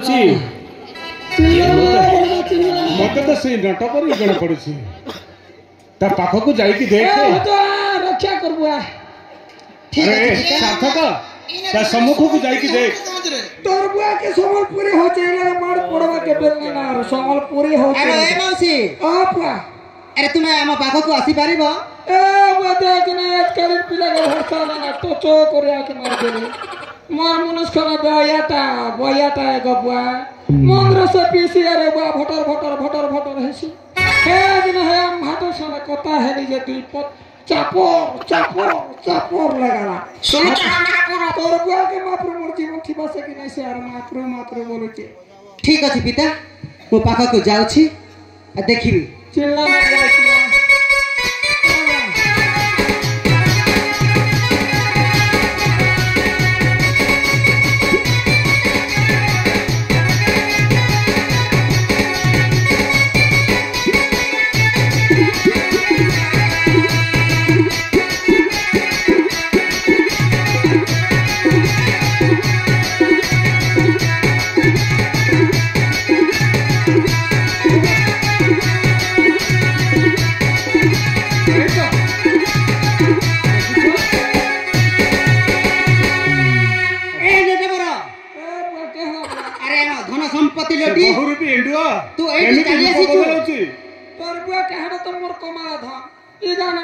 पड़ुछि मते तो से नट पर जण पड़ुछि ता पाख को जाई कि देख तो रक्षा करबुआ अरे सार्थक ता सम्मुख को जाई कि देख तोर बुआ के समलपुरी हो चेला मार पड़वा के बेलना ना समलपुरी हो अरे ए मौसी आपा अरे तुमे हम पाख को आसी पारिबो ए बुआ देख ने आजकल पिला के हरसा ना तो चो करे आके मार देले मोर मनुष्य खरा बयाटा एगो बुआ मंद्र से पीसी अरे बुआ भटर हेसी हे दिन हे भाटर सना कता हेली जे दुई पत चापोर लगाला सुन तोर बुआ के मात्र मोर जीवन थी बसे कि नहीं से यार मात्र बोलुचे ठीक अछि पिता मो पाख को जाउ छी आ देखिबी चिल्ला मत जाई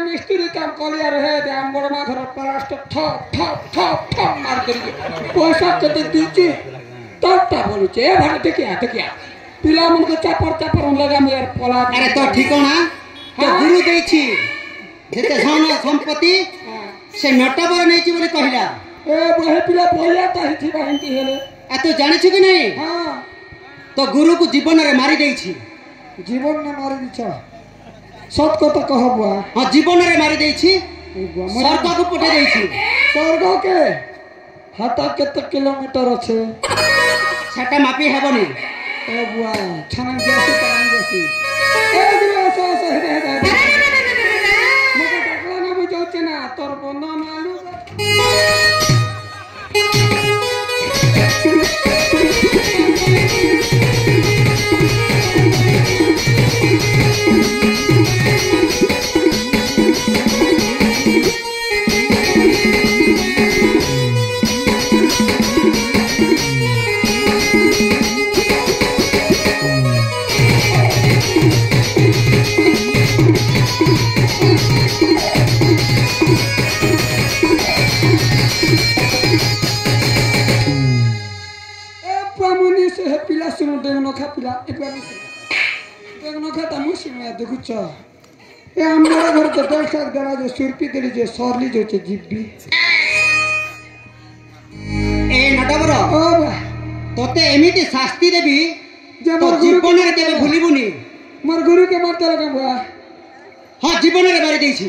मिस्त्री काम कलिया रहे हम बड़मा घर प्लास्टर ठप मार करिए पैसा कते दीची तबता बोलुचे ए भाई देखिया पिला मन को चापर लगा मेर पला अरे तो ठिकाना तो गुरु देछि जेते धन संपत्ति से नटबर नै छी बोले कहिला ए बहे पिला भैया ताहि थी बांती हेले आ तो जानि छु कि नहीं हां तो गुरु को जीवन रे मारी देछि जीवन ने मारी दिछा सत को तो कहबुआ हां जीवन रे मारी देछि स्वर्ग को पठे देछि स्वर्ग के हाता केते किलोमीटर अछि छटा मापी हेबनी ए बुआ छाना जैसी ए दिलो सो हे मके टकला ना बुझौचे ना तोर बंदा मालू देखुच ए हमरा घर के दर्शक दरा जो सुरपी देली जे सरली जो छे जिब्बी ए नटबर ओ तोते एमिति शास्ति देबी जे तो जीवन रे केबे भूलिबुनी मोर गुरु के मारते लगा बुआ हां जीवन रे मारी देछि ए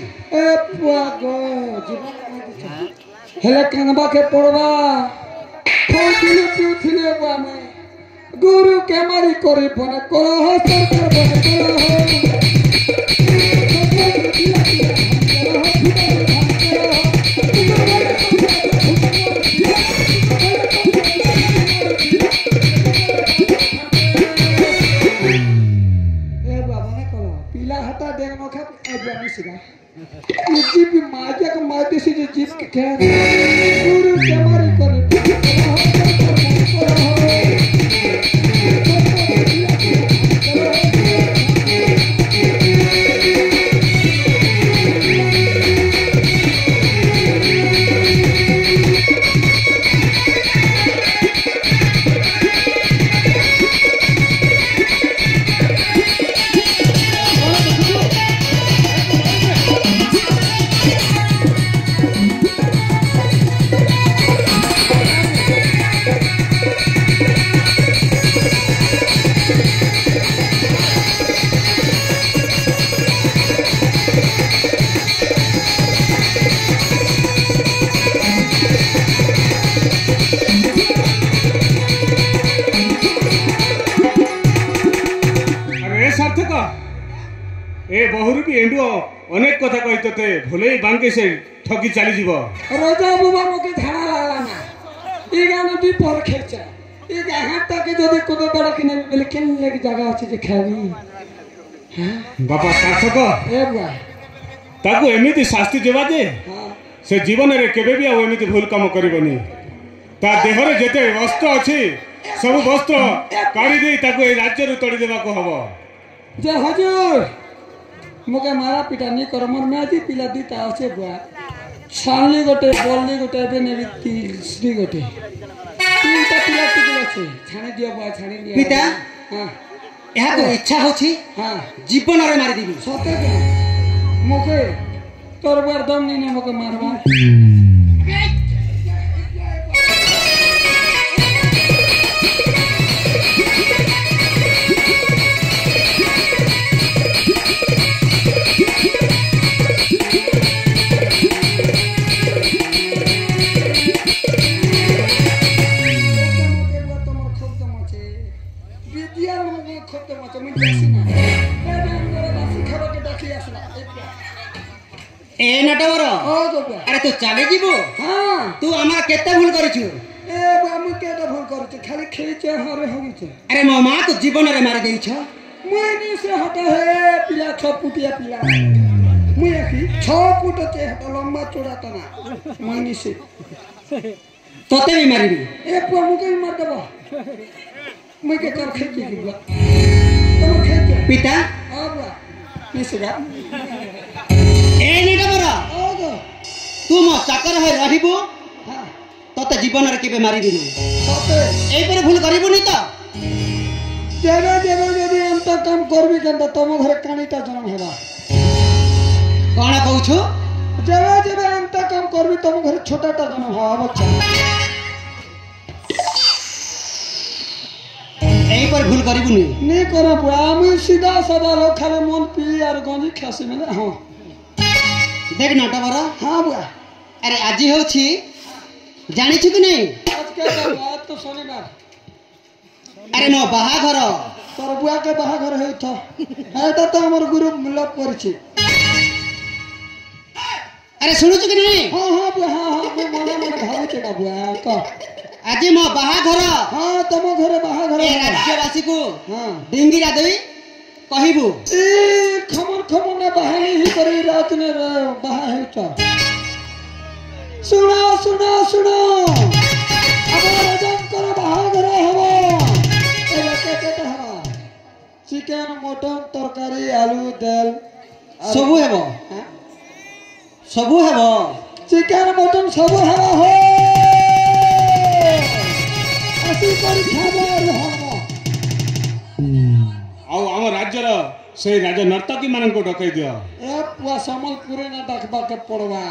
बुआ गो जीवन हेले कनबा के पड़वा फोन पिउथिले बुआ में गुरु के मारी करी बने करो हो सरकार बने करो हो पिला हटा देखनो खा अजनी सिगा जीप माजा को मारते से जीप के क्या गुरु के मारी करी ए बहुरूपी एंडुओ अनेक कथा कहि तते भुले बांके से ठगी चली जीव राजा बुबा मके झाड़ा लागला ना ई गाना भी पर खेचा ଏ ଗାଁଟା କେ ଯଦି କୋଦେ ବଡ଼ କିନେ ବେଲେ କେନ୍ ଲାଗି ଜାଗା ଅଛି ଯେ ଖାଇବି ବାପା ସାର୍ଥକ ଏ ବୁଆ ତାକୁ ଏମିତି ଶାସ୍ତି ଦେବା ଯେ ହଁ ସେ ଜୀବନରେ କେବେ ବି ଆଉ ଏମିତି ଭୁଲ କାମ କରିବନି। ତା ଦେହରେ ଯେତେ ବସ୍ତ୍ର ଅଛି ସବୁ ବସ୍ତ୍ର କାଢି ଦେଇ ତାକୁ ଏଇ ରାଜ୍ୟରୁ ତଡ଼ି ଦେବାକୁ ହବ। ଯେ ହଜୁର मुके मारा पिटा नहीं कर मोर में आजी पिला दीता अच्छे बुआ छानली गोटे बोलली गोटे एबे नेबी तीसरी गोटे तीनटा पिला टिकल अच्छे छानी दियो बुआ छानी दियो पिता हां यह तो इच्छा होची हां जीवन रे मारी देबी सते के मुके तोर बुआ दम नहीं ने मुके मारवा ए नटवर अरे तू चले जीवो हां तू हमारा केते भूल करिछु ए बामु केटा भूल करू खाली खेचे हरे होउछ अरे मो मां तो जीवन रे मारी देइछ मुई से हटा हे पिला 6 फुटिया पिला मुई की 6 फुट ते हटा लंबा चौड़ा तना मुई से तोते भी मारिबी ए प्रभु के मार देबो मुई के कर खेची की बुआ तुम खेचे पिता आबा निसगा ए नटवर ओगो तू मो चाकर है रहिबो हां तोते जीवन रे केबे मारी दिनु सते ए पर भूल करिबुनी तो जेबे जेबे जदी अंत काम करबी केंता तुम घर कानीटा जन्म हेबा कोन कहूछु जेबे जेबे अंत काम करबी तुम घर छोटाटा जन्म हेबा बच्चा ए पर भूल करिबुनी नहीं करा बुआ मैं सीधा साधा लोग खाली मन पी और गंजी खासी में हां देख नटवर हां बुआ अरे आज होछि जानि छु कि नहीं आज के बात तो शनिवार अरे मो बाहाघर तोर बुआ के बाहाघर है तो एटा तो हमर गुरु मिलप करछि अरे सुनु छु कि नहीं हां हां बुआ हां हां मैं मने मने भावे छेटा बुआ क आज मो बाहाघर हां तुम घरे बाहाघर ए राज्यवासी को हां डिंगिरा देई कहिबु ए खमन खमन ना बाहे ही करी रात ने बाहा है तो सुनो सुनो सुनो अब राजन कर बाहाघर हबो ए केते हबो चिकन मटन तरकारी आलू दाल सबु हेबो सबु हेबो चिकन मटन सबु हेबो हो असि करी खाबो रहबो ଆଉ ଆମ ରାଜ୍ୟର ସେଇ ରାଜ ନର୍ତ୍ତକୀ ମାନଙ୍କୁ ଡକେଇ ଦିଅ। ए पुआ संबलपुरे ना डकबा के पड़वा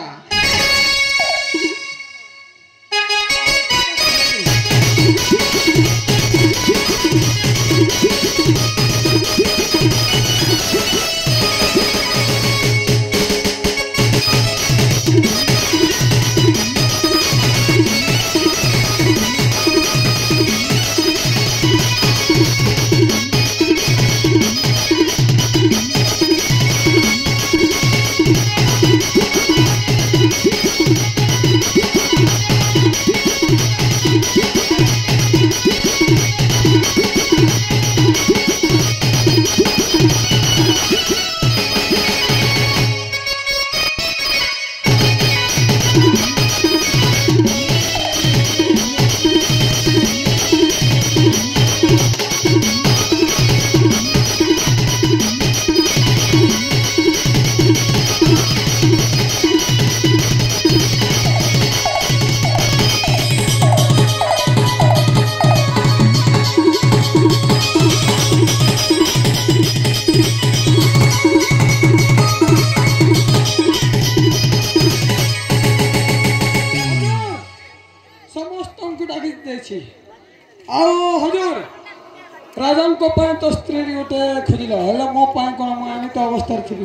राजन को पाए तो स्त्री गोटे खोजिल हेला मो पाए कोन मो आमी तो अवस्था थी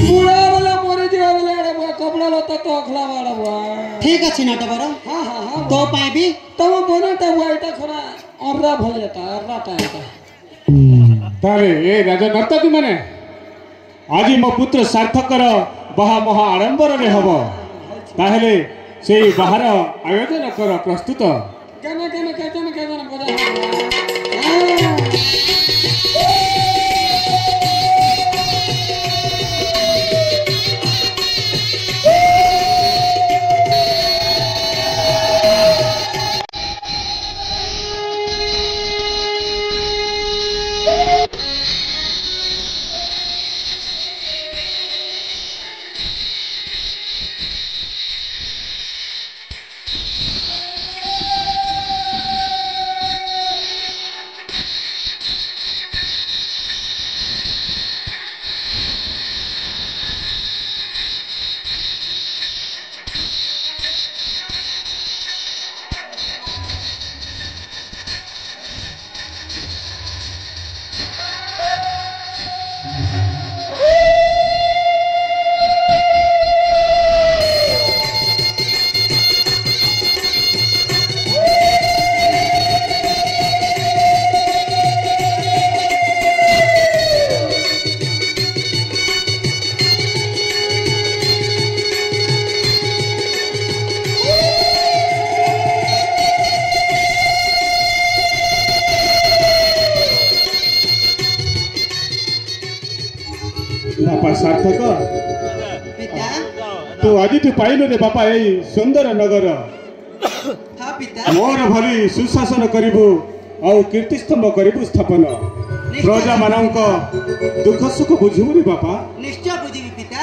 बुढ़ा वाला मरे जीवा वाला एड़ा बुआ कपड़ा लता तो अखला वाला बुआ ठीक अछि नटवर हां हां हां तो पाए भी तम बनता बुआ एटा खरा अर्रा भलेता अर्राटा एटा ତାହେଲେ ଏ ରାଜ ନର୍ତ୍ତକୀ ମାନେ ଆଜି ମୋ ପୁତ୍ର ସାର୍ଥକର ବାହା ମହା ଆଡମ୍ବରରେ ହବ। ତାହେଲେ সেই বাହାର ଆୟୋଜନ କର ପ୍ରସ୍ତୁତ। কেন বজা ବାପା ସାର୍ଥକ ପିତା ତୁ ଆଜିଠୁ ପାଇଲୁ ରେ ବାପା ଏଇ ସୁନ୍ଦର ନଗର। ହଁ ପିତା ମୋର ଭଳି ସୁଶାସନ କରିବୁ ଆଉ କୀର୍ତ୍ତିସ୍ତମ୍ଭ କରିବୁ ସ୍ଥାପନ। ପ୍ରଜାମାନଙ୍କ ଦୁଃଖ ସୁଖ ବୁଝିବୁ ରେ ବାପା। ନିଶ୍ଚୟ ବୁଝିବି ପିତା।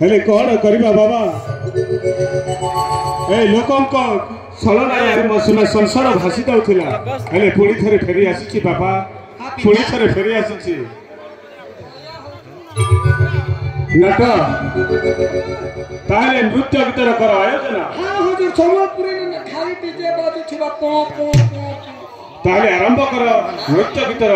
ହେଲେ କ'ଣ କରିବା ବାବା, ଏଇ ଲୋକଙ୍କ ଛଳନାରେ ମୋ ସଂସାର ଭାସି ଯାଉଥିଲା, ହେଲେ ପୁଣି ଥରେ ଫେରି ଆସିଛି ବାପା, ପୁଣି ଥରେ ଫେରି ଆସିଛି। ନାଟ ତାହେଲେ ନୃତ୍ୟ ଗୀତର କର ଆୟୋଜନ। হ্যাঁ হুজুর সম্বলপুরে না খালি ডিজে বাজুথিবা প প প ତାହେଲେ ଆରମ୍ଭ କର ନୃତ୍ୟ ଗୀତର।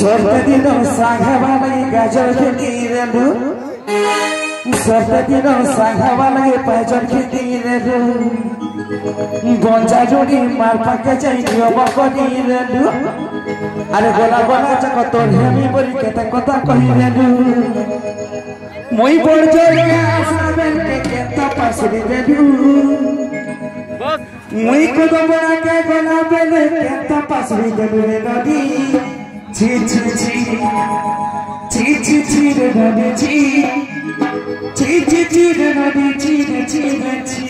Sortadino sanghavalai gajar khetiredu Sortadino sanghavalai pajar khetiredu Gonja jodi mar pake jai joba koriredu Are gola gola chako tor hemi bori keta kotha kahiredu Moi borjor ke asaben ke keta pasri dedu Moi kodobara ke gola bele keta pasri dedu re dodi Chi chi chi chi chi chi re nadi chi chi chi chi re nadi chi re chi re chi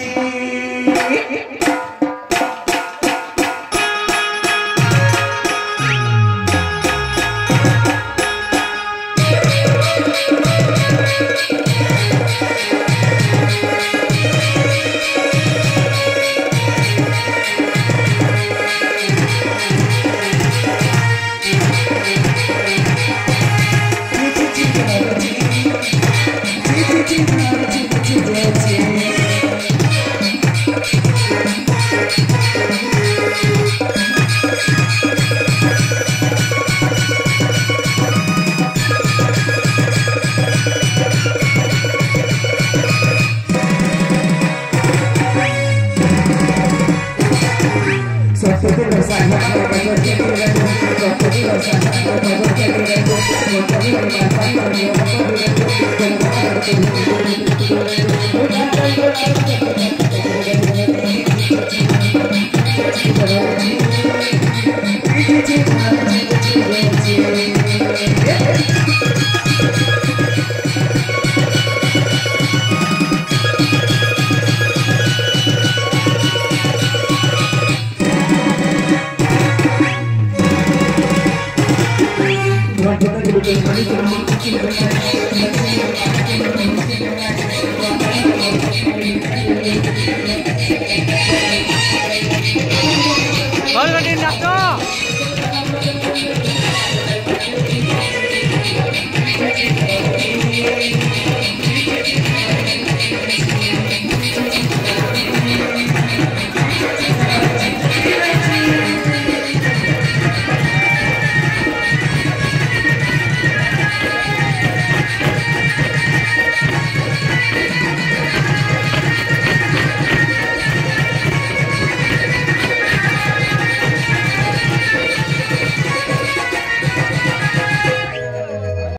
Thank you.